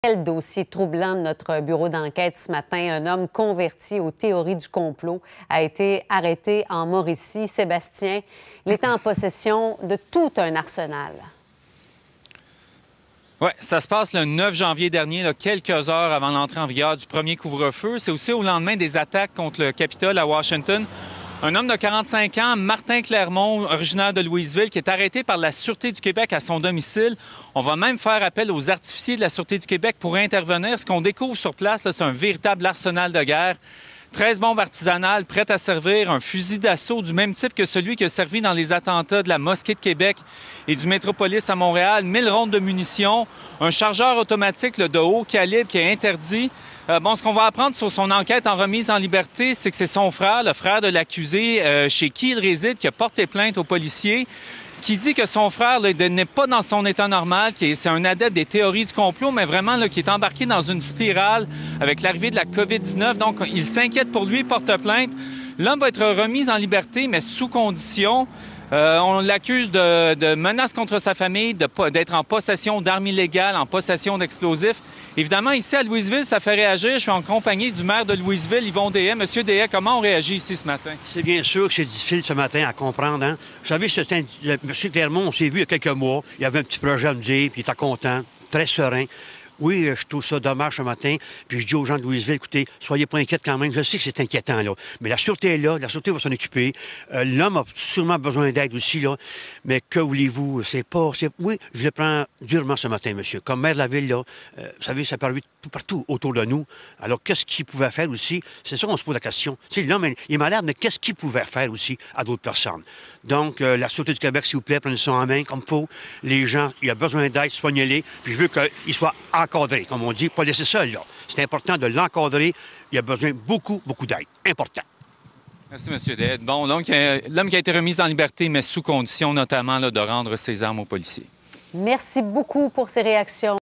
Quel dossier troublant de notre bureau d'enquête ce matin. Un homme converti aux théories du complot a été arrêté en Mauricie. Sébastien, il était en possession de tout un arsenal. Oui, ça se passe le 9 janvier dernier, quelques heures avant l'entrée en vigueur du premier couvre-feu. C'est aussi au lendemain des attaques contre le Capitole à Washington. Un homme de 45 ans, Martin Clermont, originaire de Louisville, qui est arrêté par la Sûreté du Québec à son domicile. On va même faire appel aux artificiers de la Sûreté du Québec pour intervenir. Ce qu'on découvre sur place, c'est un véritable arsenal de guerre. 13 bombes artisanales prêtes à servir, un fusil d'assaut du même type que celui qui a servi dans les attentats de la Mosquée de Québec et du Métropolis à Montréal, 1000 rondes de munitions, un chargeur automatique de haut calibre qui est interdit. Ce qu'on va apprendre sur son enquête en remise en liberté, c'est que c'est son frère, le frère de l'accusé, chez qui il réside, qui a porté plainte aux policiers, qui dit que son frère n'est pas dans son état normal, c'est un adepte des théories du complot, mais vraiment qui est embarqué dans une spirale avec l'arrivée de la COVID-19. Donc, il s'inquiète pour lui, porte plainte. L'homme va être remis en liberté, mais sous condition. On l'accuse de menaces contre sa famille, d'être en possession d'armes illégales, en possession d'explosifs. Évidemment, ici à Louisville, ça fait réagir. Je suis en compagnie du maire de Louisville, Yvon Deshaies. Monsieur Deshaies, comment on réagit ici ce matin? C'est bien sûr que c'est difficile ce matin à comprendre. Hein? Vous savez, M. Clermont, on s'est vu il y a quelques mois. Il avait un petit projet à me dire, puis il était content, très serein. Oui, je trouve ça dommage ce matin. Puis je dis aux gens de Louisville, écoutez, soyez pas inquiets quand même. Je sais que c'est inquiétant, là. Mais la Sûreté est là, la Sûreté va s'en occuper. L'homme a sûrement besoin d'aide aussi, là. Mais que voulez-vous? Oui, je le prends durement ce matin, monsieur. Comme maire de la ville, là, vous savez, ça parle partout autour de nous. Alors, qu'est-ce qu'il pouvait faire aussi? C'est ça qu'on se pose la question. Tu sais, l'homme, il est malade, mais qu'est-ce qu'il pouvait faire aussi à d'autres personnes? Donc, la Sûreté du Québec, s'il vous plaît, prenez ça en main comme il faut. Les gens, il y a besoin d'aide, soignez-les. Puis je veux qu'ils soient encadré, comme on dit, pas laisser seul, là. C'est important de l'encadrer. Il a besoin de beaucoup d'aide. Important. Merci, M. Deshaies. Bon, donc, l'homme qui a été remis en liberté, mais sous condition notamment de rendre ses armes aux policiers. Merci beaucoup pour ces réactions.